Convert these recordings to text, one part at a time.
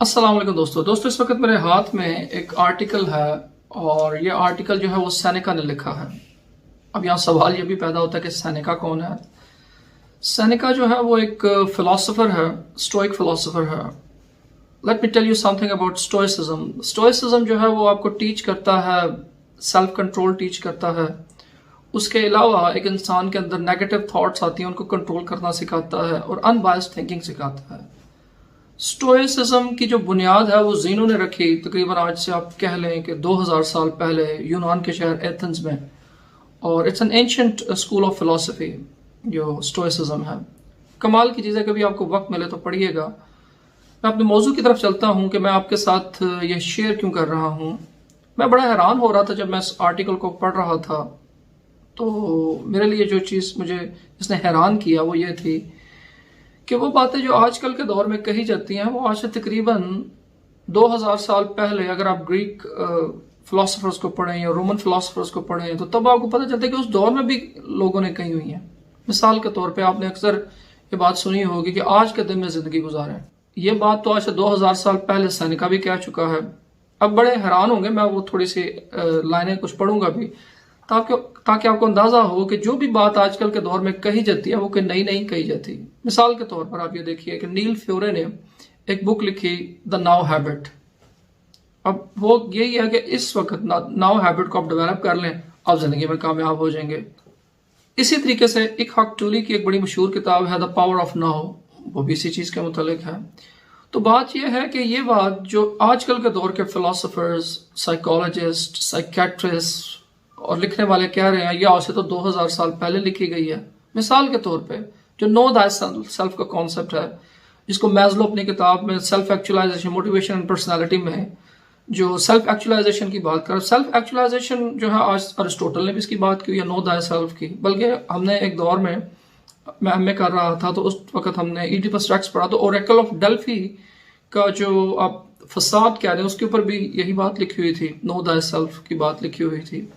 अस्सलाम वालेकुम दोस्तों इस वक्त मेरे हाथ में एक आर्टिकल है और ये आर्टिकल जो है वो सेनेका ने लिखा है। अब यहाँ सवाल ये भी पैदा होता है कि सेनेका कौन है। सेनेका जो है वो एक फिलोसोफर है, स्टोइक फिलोसोफर है। Let me tell you something about stoicism. Stoicism जो है वो आपको टीच करता है, सेल्फ कंट्रोल टीच करता है। उसके अलावा एक इंसान के अंदर नेगेटिव थॉट्स आती हैं उनको कंट्रोल करना सिखाता है और अनबायस्ड थिंकिंग सिखाता है। स्टोइसिज्म की जो बुनियाद है वो ज़ीनो ने रखी तकरीबन आज से आप कह लें कि 2000 साल पहले यूनान के शहर एथेंस में। और it's an ancient school of philosophy जो स्टोइसिज्म है। कमाल की चीज़ है, कभी आपको वक्त मिले तो पढ़िएगा। मैं अपने मौजू की तरफ चलता हूँ कि मैं आपके साथ ये शेयर क्यों कर रहा हूँ। मैं बड़ा हैरान हो रहा था जब मैं इस आर्टिकल को पढ़ रहा था, तो मेरे लिए जो चीज़ मुझे इसने हैरान किया वो ये थी कि वो बातें जो आजकल के दौर में कही जाती हैं वो आज से तकरीबन 2000 साल पहले अगर आप ग्रीक फिलोसफर्स को पढ़ें या रोमन फिलोसफर्स को पढ़ें तो तब आपको पता चलता है कि उस दौर में भी लोगों ने कही हुई हैं। मिसाल के तौर पे आपने अक्सर ये बात सुनी होगी कि आज के दिन में ज़िंदगी गुजारें। ये बात तो आज से 2000 साल पहले सेनेका भी कह चुका है। अब बड़े हैरान होंगे, मैं वो थोड़ी सी लाइनें कुछ पढ़ूंगा भी ताकि आपको अंदाजा हो कि जो भी बात आजकल के दौर में कही जाती है वो कि नई नहीं कही जाती। मिसाल के तौर पर आप ये देखिए कि नील फ्योरे ने एक बुक लिखी द नाउ हैबिट। अब वो यही है कि इस वक्त नाउ हैबिट को आप डेवलप कर लें, आप जिंदगी में कामयाब हो जाएंगे। इसी तरीके से इकहक टोले की एक बड़ी मशहूर किताब है द पावर ऑफ नाउ, वो भी इसी चीज के मुतालिक है। तो बात यह है कि ये बात जो आजकल के दौर के फिलोसफर्स, साइकोलॉजिस्ट, साइकेट्रिस्ट और लिखने वाले कह रहे हैं ये आज से तो 2000 साल पहले लिखी गई है। मिसाल के तौर पे जो नो दाय सेल्फ का कॉन्सेप्ट है, जिसको मैस्लो अपनी किताब में self actualization, motivation and personality में जो सेल्फ एक्चुअलाइजेशन की बात कर, सेल्फ एक्चुअलाइजेशन जो है आज अरिस्टोटल ने भी इसकी बात की है, नो दाय सेल्फ की। बल्कि हमने एक दौर में मैं एमए कर रहा था तो उस वक्त हमने इडिपस रेक्स पढ़ा, तो ओरेकल ऑफ डेल्फी का जो आप फसाद कह रहे हैं उसके ऊपर भी यही बात लिखी हुई थी, नो दाय सेल्फ की बात लिखी हुई थी।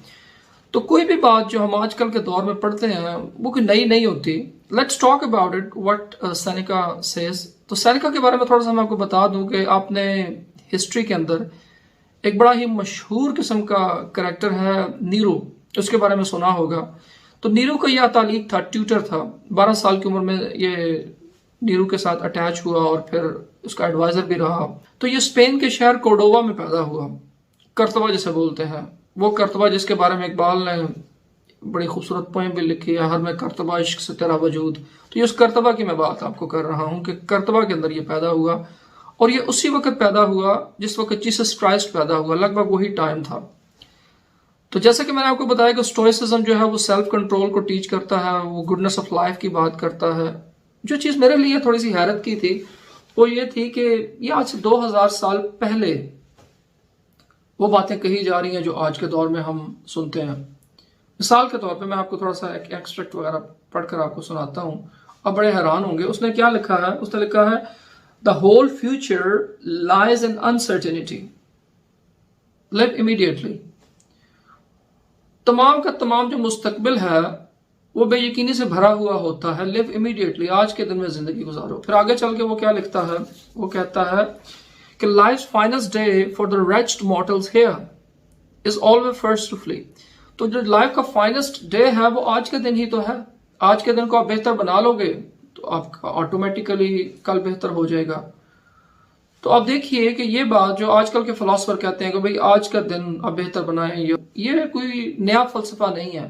तो कोई भी बात जो हम आजकल के दौर में पढ़ते हैं वो कोई नई नहीं होती। Let's talk about it what Seneca says. तो सेनेका के बारे में थोड़ा सा मैं आपको बता दूं कि आपने हिस्ट्री के अंदर एक बड़ा ही मशहूर किस्म का करैक्टर है नीरो, उसके बारे में सुना होगा। तो नीरो का यह तालीक था, ट्यूटर था। 12 साल की उम्र में ये नीरो के साथ अटैच हुआ और फिर उसका एडवाइजर भी रहा। तो ये स्पेन के शहर कोर्डोवा में पैदा हुआ, कर्तबा जिसे बोलते हैं। वो कर्तबा जिसके बारे में इकबाल ने बड़ी खूबसूरत पोएम भी लिखी है, हर में कर्तबा इश्क से तेरा वजूद। तो ये उस कर्तबा की मैं बात आपको कर रहा हूँ कि कर्तबा के अंदर ये पैदा हुआ और ये उसी वक्त पैदा हुआ जिस वक्त जीसस क्राइस्ट पैदा हुआ, लगभग वही टाइम था। तो जैसे कि मैंने आपको बताया कि स्टोइसिज्म जो है वो सेल्फ कंट्रोल को टीच करता है, वो गुडनेस ऑफ लाइफ की बात करता है। जो चीज़ मेरे लिए थोड़ी सी हैरत की थी वो ये थी कि ये आज से 2000 साल पहले वो बातें कही जा रही हैं जो आज के दौर में हम सुनते हैं। मिसाल के तौर पे मैं आपको थोड़ा सा एक एक्सट्रैक्ट वगैरह पढ़कर आपको सुनाता हूँ, आप बड़े हैरान होंगे। उसने क्या लिखा है? उसने लिखा है the whole future lies in uncertainty, live immediately. तमाम का तमाम जो मुस्तकबिल है वो बेयकीनी से भरा हुआ होता है, लिव इमीडिएटली, आज के दिन में जिंदगी गुजारो। फिर आगे चल के वो क्या लिखता है? वो कहता है कि life's finest day for the wretched mortals here is always first to flee। तो जो लाइफ का फाइनेस्ट डे है वो आज के दिन ही तो है। आज के दिन को आप बेहतर बना लोगे तो आपका ऑटोमेटिकली कल बेहतर हो जाएगा। तो आप देखिए कि ये बात जो आजकल के फिलोसफर कहते हैं कि भाई आज का दिन आप बेहतर बनाएं, ये कोई नया फलसफा नहीं है,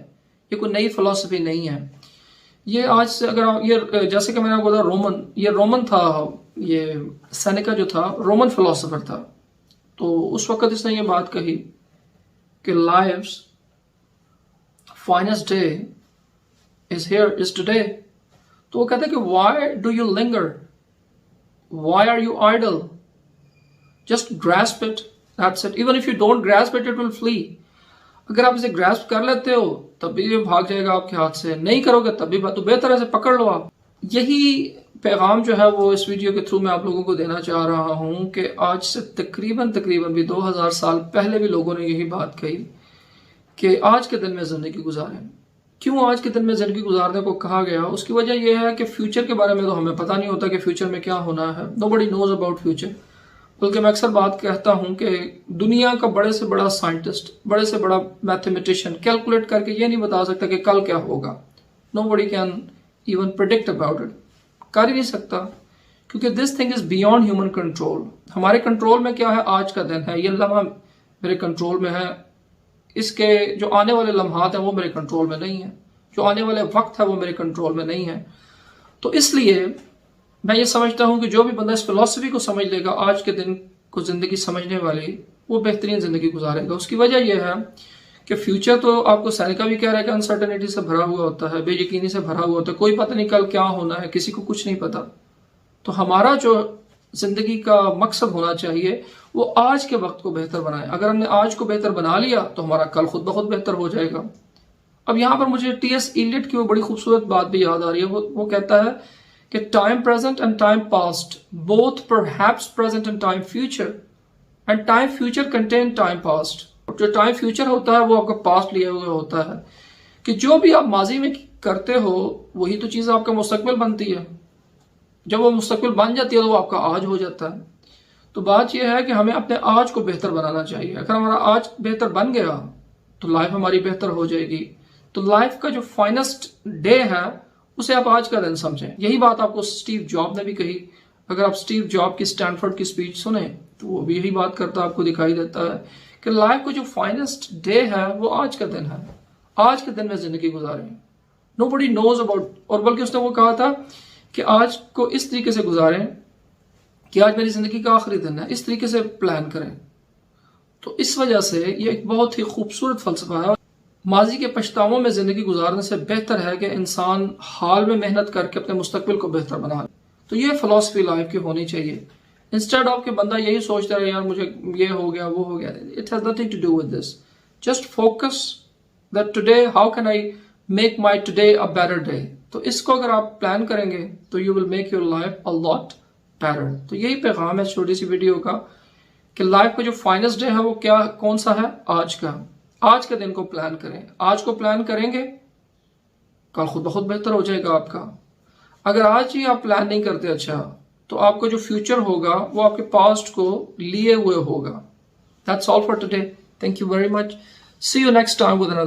ये कोई नई फिलोसफी नहीं है। ये आज से अगर आप ये जैसे कि मैंने आपको बोला ये रोमन था, ये सेनेका जो था रोमन फिलोसोफर था। तो उस वक्त इसने ये बात कही कि life's finest day is here, is today. तो वो कहते हैं कि why do you linger, why are you idle, just grasp it, that's it. Even if you don't grasp it, it will flee. अगर आप इसे ग्रास्प कर लेते हो तब भी ये भाग जाएगा आपके हाथ से, नहीं करोगे तब भी तो बेहतर ऐसे पकड़ लो आप। यही पैगाम जो है वो इस वीडियो के थ्रू मैं आप लोगों को देना चाह रहा हूं कि आज से तकरीबन भी 2000 साल पहले भी लोगों ने यही बात कही कि आज के दिन में जिंदगी गुजारें। क्यों आज के दिन में जिंदगी गुजारने को कहा गया? उसकी वजह यह है कि फ्यूचर के बारे में तो हमें पता नहीं होता कि फ्यूचर में क्या होना है। Nobody knows about future. बल्कि मैं अक्सर बात कहता हूं कि दुनिया का बड़े से बड़ा साइंटिस्ट, बड़े से बड़ा मैथमेटिशियन कैलकुलेट करके ये नहीं बता सकता कि कल क्या होगा। Nobody can even predict about it, कर ही नहीं सकता, क्योंकि this thing is beyond human control. हमारे कंट्रोल में क्या है? आज का दिन है, ये लम्हा मेरे कंट्रोल में है, इसके जो आने वाले लम्हात हैं वो मेरे कंट्रोल में नहीं है, जो आने वाले वक्त है वो मेरे कंट्रोल में नहीं है। तो इसलिए मैं ये समझता हूं कि जो भी बंदा इस फिलॉसफी को समझ लेगा, आज के दिन को जिंदगी समझने वाली, वो बेहतरीन जिंदगी गुजारेगा। उसकी वजह यह है कि फ्यूचर तो आपको सैनिका भी कह रहा है कि अनसर्टेनिटी से भरा हुआ होता है, बेयकीनी से भरा हुआ होता है, कोई पता नहीं कल क्या होना है, किसी को कुछ नहीं पता। तो हमारा जो जिंदगी का मकसद होना चाहिए वो आज के वक्त को बेहतर बनाए। अगर हमने आज को बेहतर बना लिया तो हमारा कल खुद ब खुद बेहतर हो जाएगा। अब यहां पर मुझे टी.एस. इलियट की वो बड़ी खूबसूरत बात भी याद आ रही है। वो कहता है कि time present and time past both perhaps present and time future and time future contain time past. जो टाइम फ्यूचर होता है वो आपका पास्ट लिए हुए होता है, कि जो भी आप माजी में करते हो वही तो चीज आपका मुस्तकबिल बनती है। जब वो मुस्तकबिल बन जाती है तो वो आपका आज हो जाता है। तो बात यह है कि हमें अपने आज को बेहतर बनाना चाहिए। अगर हमारा आज बेहतर बन गया तो लाइफ हमारी बेहतर हो जाएगी। तो लाइफ का जो फाइनेस्ट डे है उसे आप आज का दिन समझें। यही बात आपको स्टीव जॉब ने भी कही। अगर आप स्टीव जॉब की स्टैनफोर्ड की स्पीच सुने तो वो भी यही बात करता आपको दिखाई देता है कि लाइफ का जो फाइनेस्ट डे है वो आज का दिन है। आज के दिन में जिंदगी गुजारें। नोबडी नोज अबाउट, और बल्कि उसने वो कहा था कि आज को इस तरीके से गुजारें कि आज मेरी जिंदगी का आखिरी दिन है, इस तरीके से प्लान करें। तो इस वजह से ये एक बहुत ही खूबसूरत फलसफा है। माजी के पछतावों में जिंदगी गुजारने से बेहतर है कि इंसान हाल में मेहनत करके अपने मुस्तकबिल को बेहतर बना ले। तो ये फिलॉसफी लाइफ की होनी चाहिए। इंस्टेड ऑफ कि बंदा यही सोचता है यार मुझे ये हो गया वो हो गया, it has nothing to do with this. Just focus that today how can I make my today a better day. तो इसको अगर आप प्लान करेंगे तो you will make your life a lot better. तो यही पैगाम है छोटी सी वीडियो का कि लाइफ का जो फाइनेस्ट डे है वो क्या कौन सा है? आज का। आज के दिन को प्लान करें। आज को प्लान करेंगे कल खुद बहुत बेहतर हो जाएगा आपका। अगर आज ही आप प्लान नहीं करते अच्छा, तो आपको जो फ्यूचर होगा वो आपके पास्ट को लिए हुए होगा। That's all for today. Thank you very much. See you next time with another